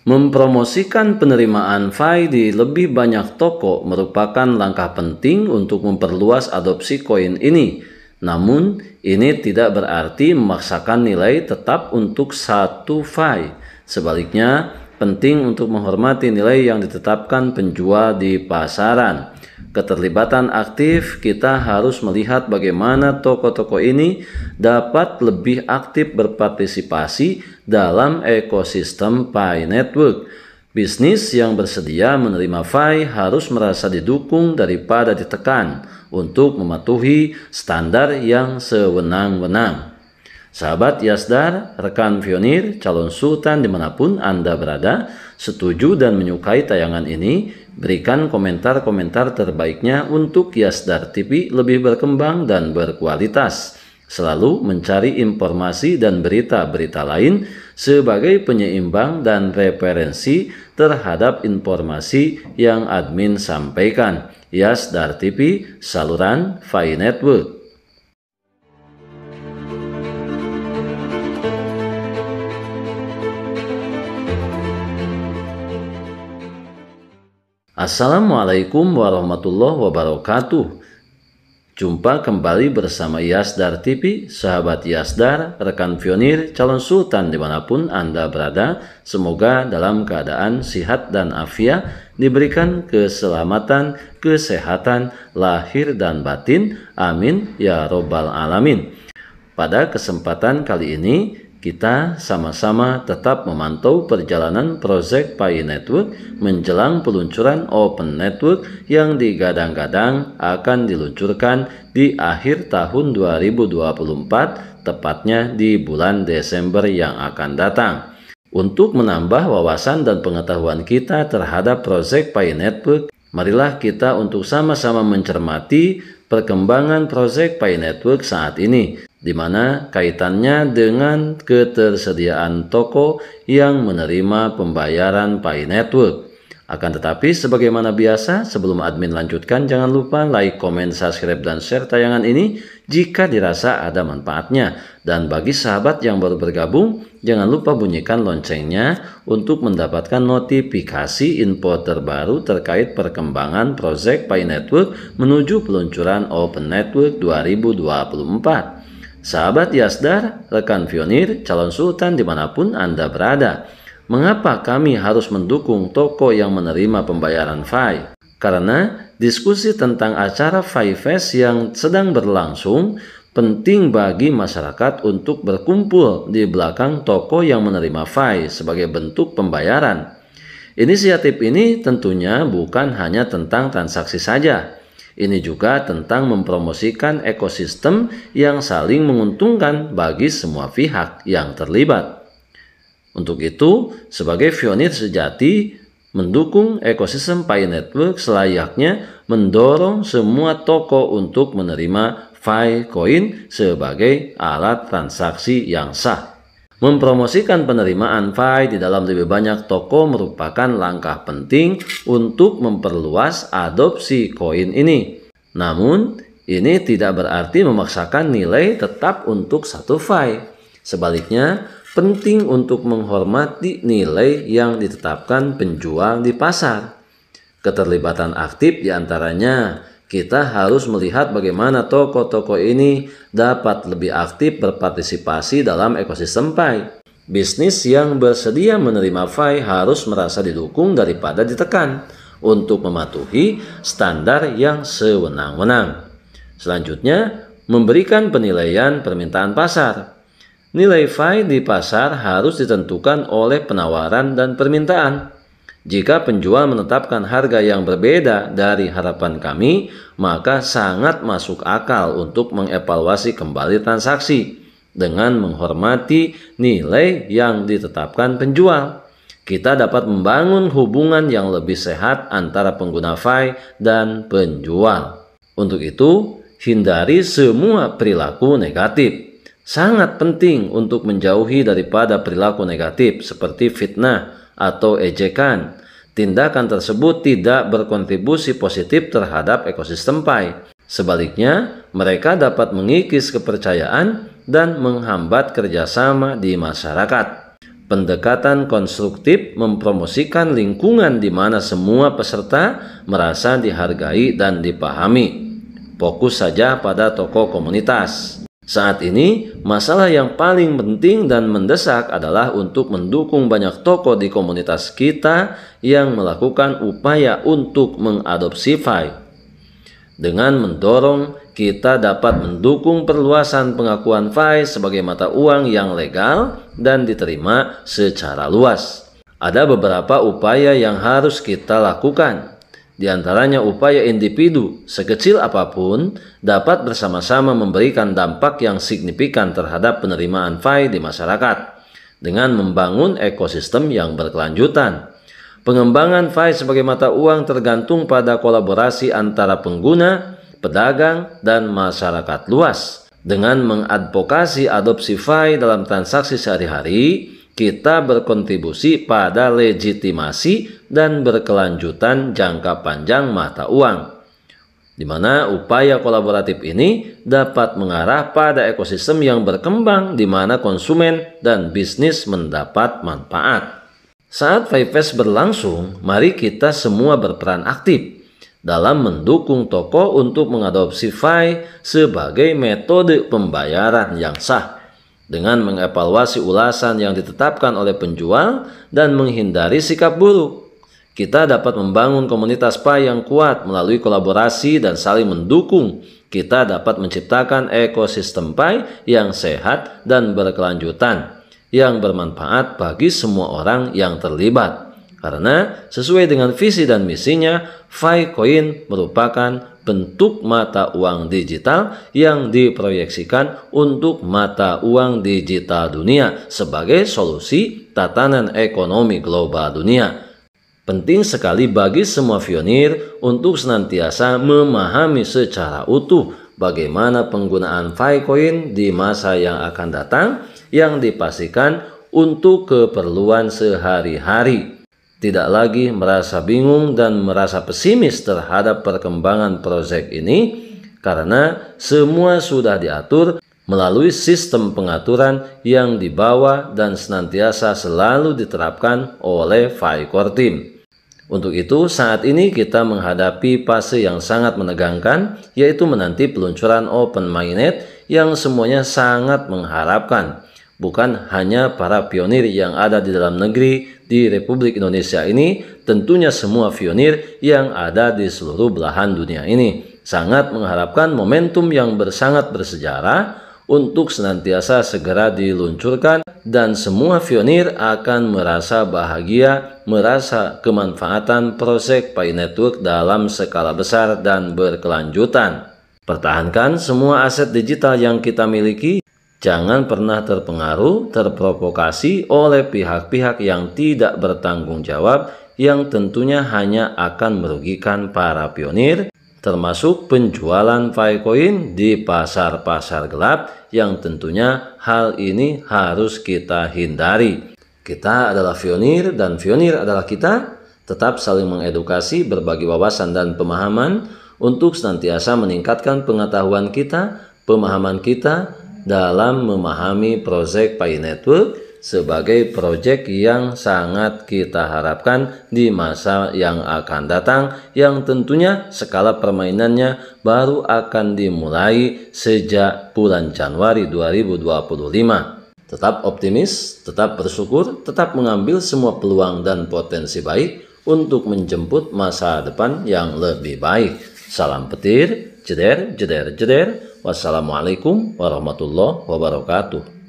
Mempromosikan penerimaan Fi di lebih banyak toko merupakan langkah penting untuk memperluas adopsi koin ini. Namun, ini tidak berarti memaksakan nilai tetap untuk satu Fi. Sebaliknya, penting untuk menghormati nilai yang ditetapkan penjual di pasaran. Keterlibatan aktif, kita harus melihat bagaimana toko-toko ini dapat lebih aktif berpartisipasi dalam ekosistem Pi Network. Bisnis yang bersedia menerima Fi harus merasa didukung daripada ditekan untuk mematuhi standar yang sewenang-wenang. Sahabat Yasdar, rekan pionir, calon sultan dimanapun Anda berada, setuju dan menyukai tayangan ini, berikan komentar-komentar terbaiknya untuk Yasdar TV lebih berkembang dan berkualitas. Selalu mencari informasi dan berita-berita lain sebagai penyeimbang dan referensi terhadap informasi yang admin sampaikan. Yasdar TV, saluran Fi Network. Assalamualaikum warahmatullahi wabarakatuh. Jumpa kembali bersama Yasdar TV, sahabat Yasdar, rekan pionir, calon sultan dimanapun Anda berada. Semoga dalam keadaan sehat dan afiat, diberikan keselamatan, kesehatan, lahir dan batin. Amin ya robbal alamin. Pada kesempatan kali ini, kita sama-sama tetap memantau perjalanan proyek Pi Network menjelang peluncuran Open Network yang digadang-gadang akan diluncurkan di akhir tahun 2024, tepatnya di bulan Desember yang akan datang. Untuk menambah wawasan dan pengetahuan kita terhadap proyek Pi Network, marilah kita untuk sama-sama mencermati perkembangan proyek Pi Network saat ini, di mana kaitannya dengan ketersediaan toko yang menerima pembayaran Pi Network. Akan tetapi sebagaimana biasa, sebelum admin lanjutkan, jangan lupa like, komen, subscribe, dan share tayangan ini jika dirasa ada manfaatnya. Dan bagi sahabat yang baru bergabung, jangan lupa bunyikan loncengnya untuk mendapatkan notifikasi info terbaru terkait perkembangan proyek Pi Network menuju peluncuran Open Network 2024. Sahabat Yasdar, rekan pionir, calon sultan dimanapun Anda berada, mengapa kami harus mendukung toko yang menerima pembayaran Fi? Karena diskusi tentang acara Fi Fest yang sedang berlangsung penting bagi masyarakat untuk berkumpul di belakang toko yang menerima Fi sebagai bentuk pembayaran. Inisiatif ini tentunya bukan hanya tentang transaksi saja. Ini juga tentang mempromosikan ekosistem yang saling menguntungkan bagi semua pihak yang terlibat. Untuk itu, sebagai pionir sejati, mendukung ekosistem Pi Network selayaknya mendorong semua toko untuk menerima Fi Coin sebagai alat transaksi yang sah. Mempromosikan penerimaan Fi di dalam lebih banyak toko merupakan langkah penting untuk memperluas adopsi koin ini. Namun, ini tidak berarti memaksakan nilai tetap untuk satu Fi. Sebaliknya, penting untuk menghormati nilai yang ditetapkan penjual di pasar. Keterlibatan aktif diantaranya, kita harus melihat bagaimana toko-toko ini dapat lebih aktif berpartisipasi dalam ekosistem Pi. Bisnis yang bersedia menerima Fi harus merasa didukung daripada ditekan untuk mematuhi standar yang sewenang-wenang. Selanjutnya, memberikan penilaian permintaan pasar. Nilai Fi di pasar harus ditentukan oleh penawaran dan permintaan. Jika penjual menetapkan harga yang berbeda dari harapan kami, maka sangat masuk akal untuk mengevaluasi kembali transaksi dengan menghormati nilai yang ditetapkan penjual. Kita dapat membangun hubungan yang lebih sehat antara pengguna Fi dan penjual. Untuk itu, hindari semua perilaku negatif. Sangat penting untuk menjauhi daripada perilaku negatif seperti fitnah atau ejekan. Tindakan tersebut tidak berkontribusi positif terhadap ekosistem Pi. Sebaliknya, mereka dapat mengikis kepercayaan dan menghambat kerjasama di masyarakat. Pendekatan konstruktif mempromosikan lingkungan di mana semua peserta merasa dihargai dan dipahami. Fokus saja pada tokoh komunitas. Saat ini, masalah yang paling penting dan mendesak adalah untuk mendukung banyak tokoh di komunitas kita yang melakukan upaya untuk mengadopsi FI. Dengan mendorong, kita dapat mendukung perluasan pengakuan FI sebagai mata uang yang legal dan diterima secara luas. Ada beberapa upaya yang harus kita lakukan. Di antaranya upaya individu, sekecil apapun, dapat bersama-sama memberikan dampak yang signifikan terhadap penerimaan FI di masyarakat dengan membangun ekosistem yang berkelanjutan. Pengembangan FI sebagai mata uang tergantung pada kolaborasi antara pengguna, pedagang, dan masyarakat luas. Dengan mengadvokasi adopsi FI dalam transaksi sehari-hari, kita berkontribusi pada legitimasi dan berkelanjutan jangka panjang mata uang, di mana upaya kolaboratif ini dapat mengarah pada ekosistem yang berkembang di mana konsumen dan bisnis mendapat manfaat. Saat FI Fest berlangsung, mari kita semua berperan aktif dalam mendukung toko untuk mengadopsi FI sebagai metode pembayaran yang sah, dengan mengevaluasi ulasan yang ditetapkan oleh penjual dan menghindari sikap buruk. Kita dapat membangun komunitas FI yang kuat melalui kolaborasi dan saling mendukung. Kita dapat menciptakan ekosistem FI yang sehat dan berkelanjutan, yang bermanfaat bagi semua orang yang terlibat. Karena sesuai dengan visi dan misinya, FI Coin merupakan bentuk mata uang digital yang diproyeksikan untuk mata uang digital dunia sebagai solusi tatanan ekonomi global dunia. Penting sekali bagi semua pionir untuk senantiasa memahami secara utuh bagaimana penggunaan FI Coin di masa yang akan datang yang dipastikan untuk keperluan sehari-hari. Tidak lagi merasa bingung dan merasa pesimis terhadap perkembangan proyek ini karena semua sudah diatur melalui sistem pengaturan yang dibawa dan senantiasa selalu diterapkan oleh FI Core Team. Untuk itu, saat ini kita menghadapi fase yang sangat menegangkan, yaitu menanti peluncuran Open Mainnet yang semuanya sangat mengharapkan. Bukan hanya para pionir yang ada di dalam negeri di Republik Indonesia ini, tentunya semua pionir yang ada di seluruh belahan dunia ini sangat mengharapkan momentum yang sangat bersejarah untuk senantiasa segera diluncurkan, dan semua pionir akan merasa bahagia, merasa kemanfaatan proyek Pi Network dalam skala besar dan berkelanjutan. Pertahankan semua aset digital yang kita miliki. Jangan pernah terpengaruh, terprovokasi oleh pihak-pihak yang tidak bertanggung jawab yang tentunya hanya akan merugikan para pionir, termasuk penjualan FI Coin di pasar-pasar gelap yang tentunya hal ini harus kita hindari. Kita adalah pionir dan pionir adalah kita. Tetap saling mengedukasi, berbagi wawasan dan pemahaman untuk senantiasa meningkatkan pengetahuan kita, pemahaman kita dalam memahami proyek Pi Network sebagai proyek yang sangat kita harapkan di masa yang akan datang, yang tentunya skala permainannya baru akan dimulai sejak bulan Januari 2025. Tetap optimis, tetap bersyukur, tetap mengambil semua peluang dan potensi baik untuk menjemput masa depan yang lebih baik. Salam petir, jeder, jeder, jeder. Wassalamualaikum warahmatullahi wabarakatuh.